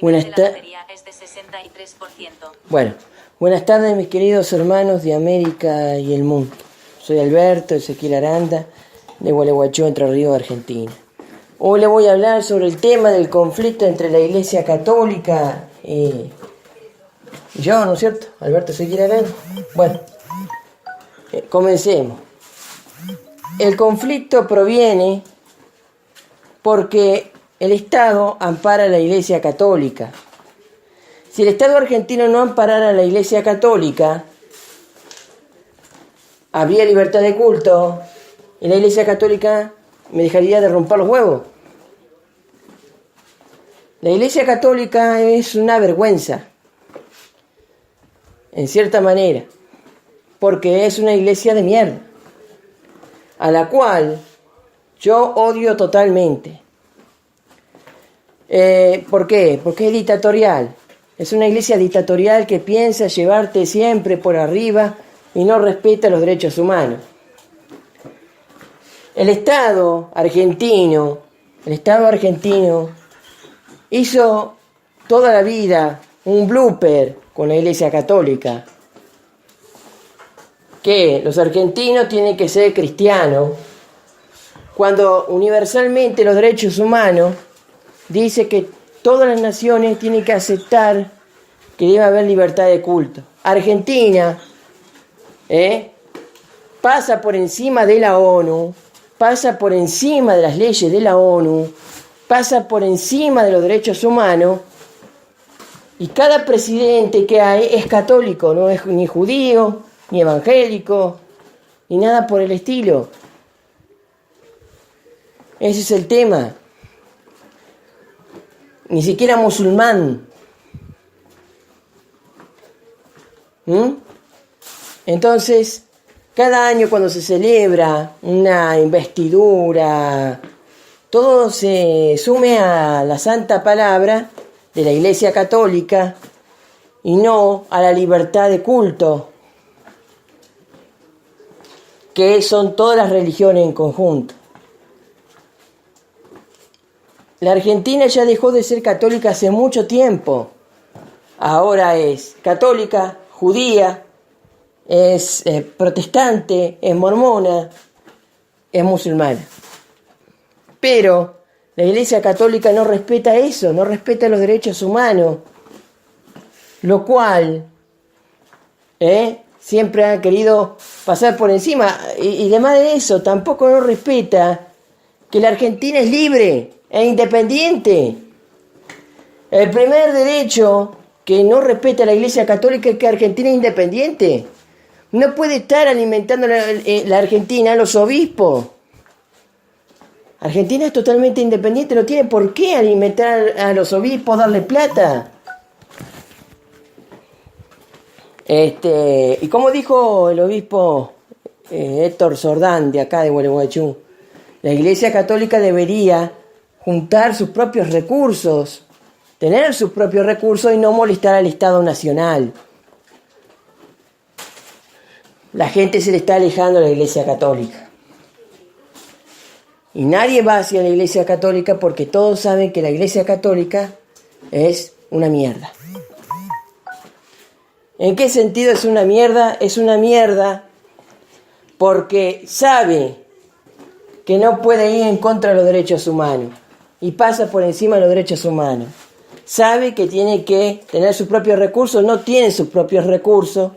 Buenas tardes. Bueno, buenas tardes mis queridos hermanos de América y el mundo. Soy Alberto Ezequiel Aranda, de Gualeguaychú, Entre Ríos, Argentina. Hoy le voy a hablar sobre el tema del conflicto entre la Iglesia Católica y yo, ¿no es cierto? Alberto Ezequiel Aranda. Bueno, comencemos. El conflicto proviene porque el Estado ampara a la Iglesia Católica. Si el Estado argentino no amparara a la Iglesia Católica, habría libertad de culto y la Iglesia Católica me dejaría de romper los huevos. La Iglesia Católica es una vergüenza, en cierta manera, porque es una iglesia de mierda, a la cual yo odio totalmente. ¿Por qué? Porque es dictatorial. Es una iglesia dictatorial que piensa llevarte siempre por arriba y no respeta los derechos humanos. El Estado argentino hizo toda la vida un blooper con la Iglesia Católica. Que los argentinos tienen que ser cristianos, cuando universalmente los derechos humanos dice que todas las naciones tienen que aceptar que debe haber libertad de culto. Argentina pasa por encima de la ONU, pasa por encima de las leyes de la ONU, pasa por encima de los derechos humanos, y cada presidente que hay es católico, no es ni judío, ni evangélico, ni nada por el estilo. Ese es el tema. Ni siquiera musulmán. Entonces, cada año cuando se celebra una investidura, todo se sume a la santa palabra de la Iglesia Católica y no a la libertad de culto, que son todas las religiones en conjunto. La Argentina ya dejó de ser católica hace mucho tiempo. Ahora es católica, judía, es protestante, es mormona, es musulmana. Pero la Iglesia Católica no respeta eso, no respeta los derechos humanos, lo cual siempre ha querido pasar por encima. Y además de eso, tampoco no respeta que la Argentina es libre e independiente. El primer derecho que no respeta la Iglesia Católica es que Argentina es independiente. No puede estar alimentando la Argentina a los obispos. Argentina es totalmente independiente, no tiene por qué alimentar a los obispos, darle plata. Y como dijo el obispo Héctor Sordán, de acá de Gualeguaychú, la Iglesia Católica debería juntar sus propios recursos, tener sus propios recursos y no molestar al Estado Nacional. La gente se le está alejando de la Iglesia Católica. Y nadie va hacia la Iglesia Católica porque todos saben que la Iglesia Católica es una mierda. ¿En qué sentido es una mierda? Es una mierda porque sabe que no puede ir en contra de los derechos humanos y pasa por encima de los derechos humanos. Sabe que tiene que tener sus propios recursos, no tiene sus propios recursos,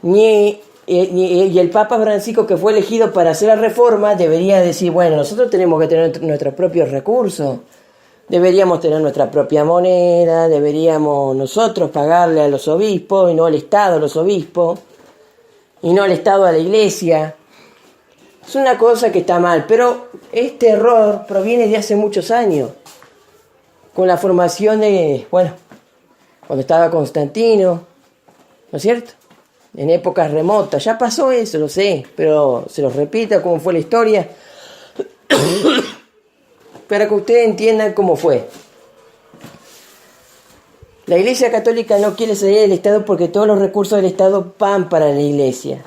y el Papa Francisco, que fue elegido para hacer la reforma, debería decir, bueno, nosotros tenemos que tener nuestros propios recursos, deberíamos tener nuestra propia moneda, deberíamos nosotros pagarle a los obispos y no al Estado a los obispos, y no al Estado a la Iglesia. Es una cosa que está mal, pero este error proviene de hace muchos años, con la formación de, cuando estaba Constantino, ¿no es cierto? En épocas remotas, ya pasó eso, lo sé, pero se los repito cómo fue la historia, para que ustedes entiendan cómo fue. La Iglesia Católica no quiere salir del Estado porque todos los recursos del Estado van para la Iglesia.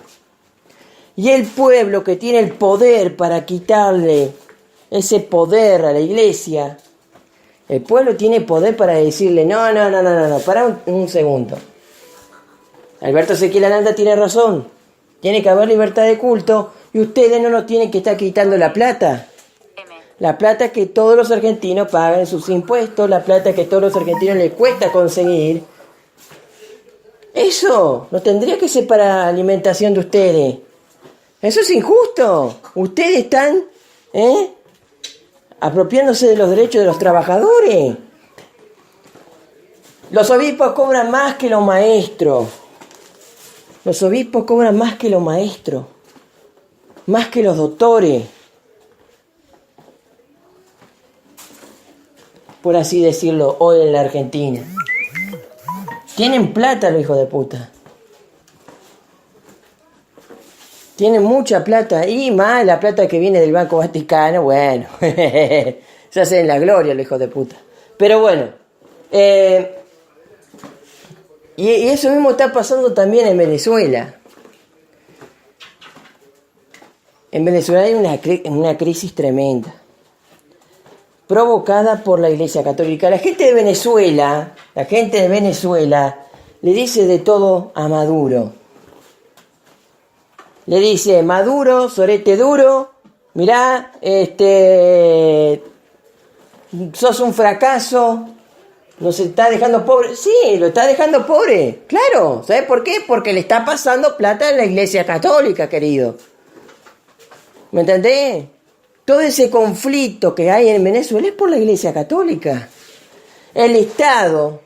Y el pueblo que tiene el poder para quitarle ese poder a la Iglesia El pueblo tiene poder para decirle, no, para un segundo. Alberto Ezequiel Aranda tiene razón. Tiene que haber libertad de culto y ustedes no nos tienen que estar quitando la plata. La plata que todos los argentinos pagan en sus impuestos, la plata que todos los argentinos les cuesta conseguir. Eso no tendría que ser para alimentación de ustedes. Eso es injusto. Ustedes están apropiándose de los derechos de los trabajadores. Los obispos cobran más que los maestros. Los obispos cobran más que los maestros. Más que los doctores. Por así decirlo, hoy en la Argentina. Tienen plata los hijos de puta. Tienen mucha plata. Y más la plata que viene del Banco Vaticano, bueno. Se hacen la gloria los hijos de puta. Pero bueno. Y eso mismo está pasando también en Venezuela. En Venezuela hay una crisis tremenda. Provocada por la Iglesia Católica. La gente de Venezuela le dice de todo a Maduro. Le dice, Maduro, sorete duro, mirá, sos un fracaso, nos está dejando pobre. Sí, lo está dejando pobre, claro. ¿Sabes por qué? Porque le está pasando plata a la Iglesia Católica, querido. ¿Me entendés? Todo ese conflicto que hay en Venezuela es por la Iglesia Católica. El Estado,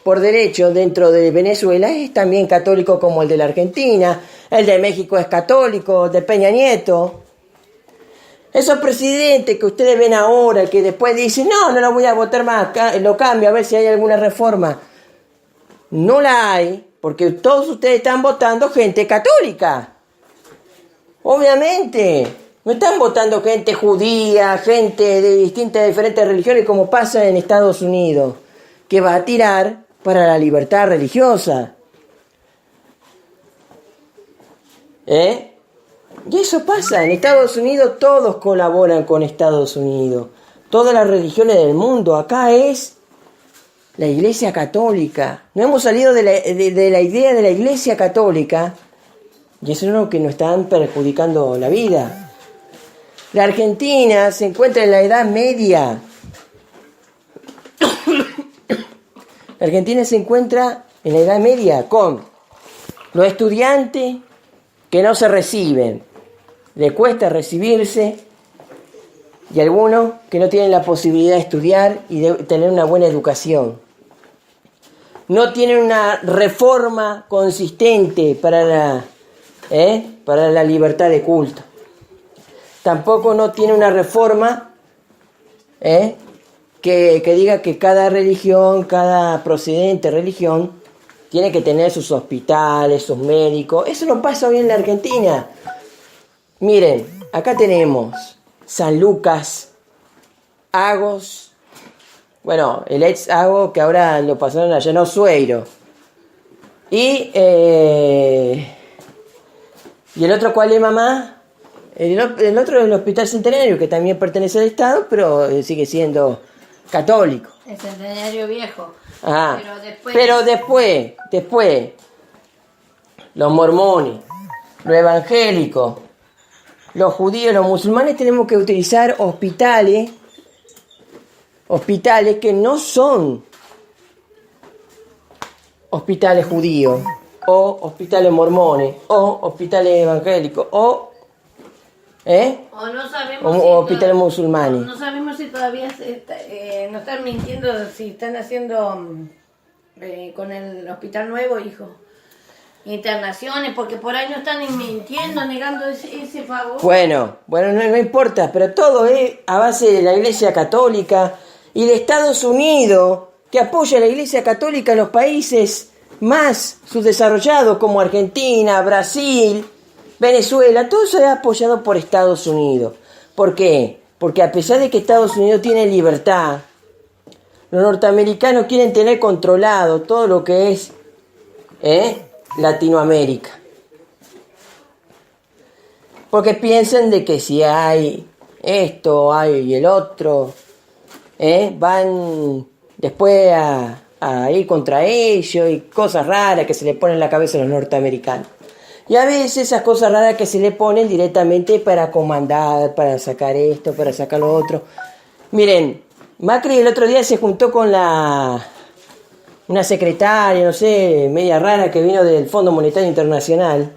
por derecho, dentro de Venezuela es también católico como el de la Argentina. El de México es católico, de Peña Nieto. Esos presidentes que ustedes ven ahora, que después dicen, no lo voy a votar más, lo cambio a ver si hay alguna reforma. No la hay, porque todos ustedes están votando gente católica. Obviamente, no están votando gente judía, gente de diferentes religiones como pasa en Estados Unidos, que va a tirar para la libertad religiosa. Y eso pasa, en Estados Unidos todos colaboran con Estados Unidos, todas las religiones del mundo, acá es la Iglesia Católica. No hemos salido de la idea de la Iglesia Católica. Y eso es lo que nos están perjudicando la vida. La Argentina se encuentra en la Edad Media. La Argentina se encuentra en la Edad Media con los estudiantes que no se reciben. Le cuesta recibirse. Y algunos que no tienen la posibilidad de estudiar y de tener una buena educación. No tienen una reforma consistente para la libertad de culto. Tampoco no tiene una reforma que diga que cada religión, cada procedente religión tiene que tener sus hospitales, sus médicos. Eso no pasa hoy en la Argentina. Miren, acá tenemos San Lucas, Agos, bueno, el ex Agos que ahora lo pasaron a Llano Sueiro. Y el otro, ¿cuál es, mamá? El otro es el Hospital Centenario, que también pertenece al Estado, pero sigue siendo católico. El Centenario Viejo. Ah, pero después, los mormones, los evangélicos, los judíos, los musulmanes tenemos que utilizar hospitales que no son hospitales judíos, o hospitales mormones, o hospitales evangélicos, o no sabemos hospitales musulmanes. No sabemos si todavía no están mintiendo, si están haciendo con el hospital nuevo, hijo, internaciones, porque por ahí no están mintiendo, negando ese favor. Bueno, no importa, pero todo es a base de la Iglesia Católica y de Estados Unidos, que apoya a la Iglesia Católica en los países más subdesarrollados como Argentina, Brasil, Venezuela. Todo eso es apoyado por Estados Unidos. ¿Por qué? Porque a pesar de que Estados Unidos tiene libertad, los norteamericanos quieren tener controlado todo lo que es Latinoamérica. Porque piensan de que si hay esto, hay el otro, van después a ir contra ellos y cosas raras que se le ponen en la cabeza a los norteamericanos. Y a veces esas cosas raras que se le ponen directamente para comandar, para sacar esto, para sacar lo otro. Miren, Macri el otro día se juntó con una secretaria, no sé, media rara que vino del Fondo Monetario Internacional.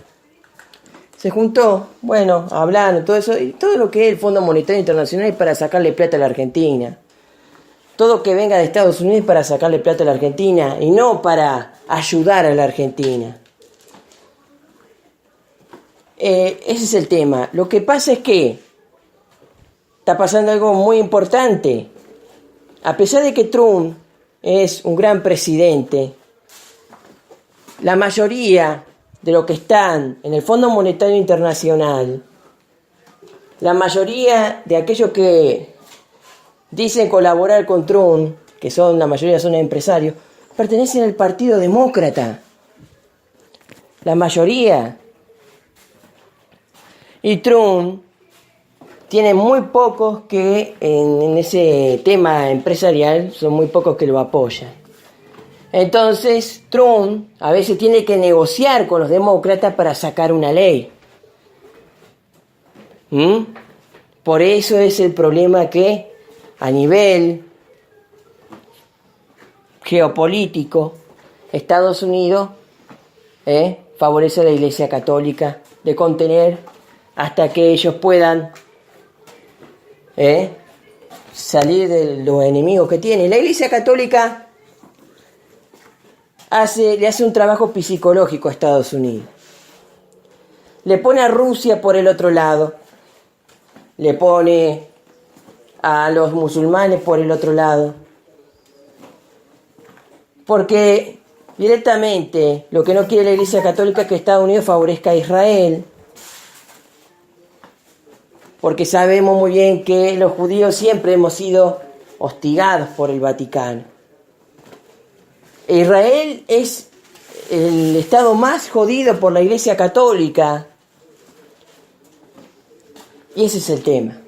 Se juntó, bueno, hablando, todo eso, y todo lo que es el Fondo Monetario Internacional es para sacarle plata a la Argentina. Todo que venga de Estados Unidos es para sacarle plata a la Argentina y no para ayudar a la Argentina. Ese es el tema. Lo que pasa es que está pasando algo muy importante. A pesar de que Trump es un gran presidente, la mayoría de los que están en el Fondo Monetario Internacional, la mayoría de aquellos que dicen colaborar con Trump, que la mayoría son empresarios, pertenecen al Partido Demócrata. La mayoría. Y Trump tiene muy pocos que en ese tema empresarial, son muy pocos que lo apoyan. Entonces Trump a veces tiene que negociar con los demócratas para sacar una ley. Por eso es el problema que a nivel geopolítico Estados Unidos favorece a la Iglesia Católica de contener hasta que ellos puedan salir de los enemigos que tiene. La Iglesia Católica le hace un trabajo psicológico a Estados Unidos. Le pone a Rusia por el otro lado. Le pone a los musulmanes por el otro lado. Porque directamente lo que no quiere la Iglesia Católica es que Estados Unidos favorezca a Israel. Porque sabemos muy bien que los judíos siempre hemos sido hostigados por el Vaticano. Israel es el estado más jodido por la Iglesia Católica. Y ese es el tema.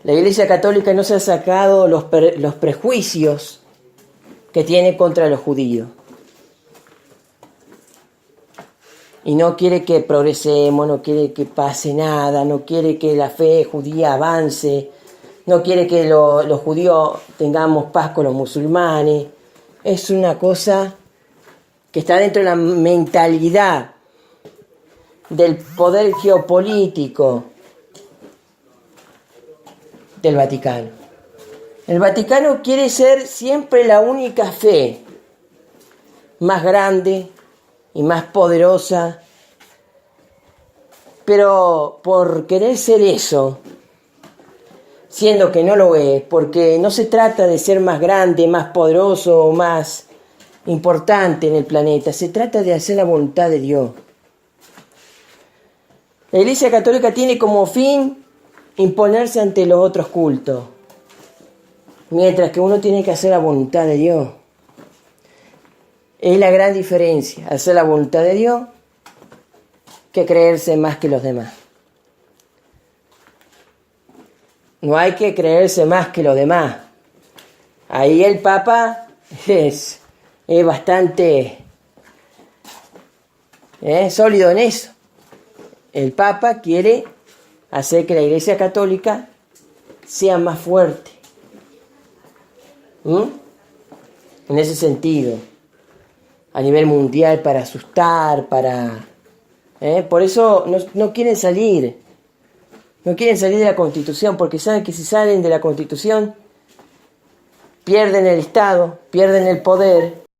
La Iglesia Católica no se ha sacado los prejuicios que tiene contra los judíos. Y no quiere que progresemos, no quiere que pase nada, no quiere que la fe judía avance, no quiere que los judíos tengamos paz con los musulmanes. Es una cosa que está dentro de la mentalidad del poder geopolítico del Vaticano. El Vaticano quiere ser siempre la única fe más grande y más poderosa, pero por querer ser eso, siendo que no lo es, porque no se trata de ser más grande, más poderoso o más importante en el planeta, se trata de hacer la voluntad de Dios. La Iglesia Católica tiene como fin imponerse ante los otros cultos, mientras que uno tiene que hacer la voluntad de Dios. Es la gran diferencia, hacer la voluntad de Dios que creerse más que los demás. No hay que creerse más que los demás. Ahí el Papa es bastante sólido en eso. El Papa quiere hacer que la Iglesia Católica sea más fuerte. En ese sentido. A nivel mundial, para asustar, por eso no quieren salir. No quieren salir de la Constitución, porque saben que si salen de la Constitución, pierden el Estado, pierden el poder,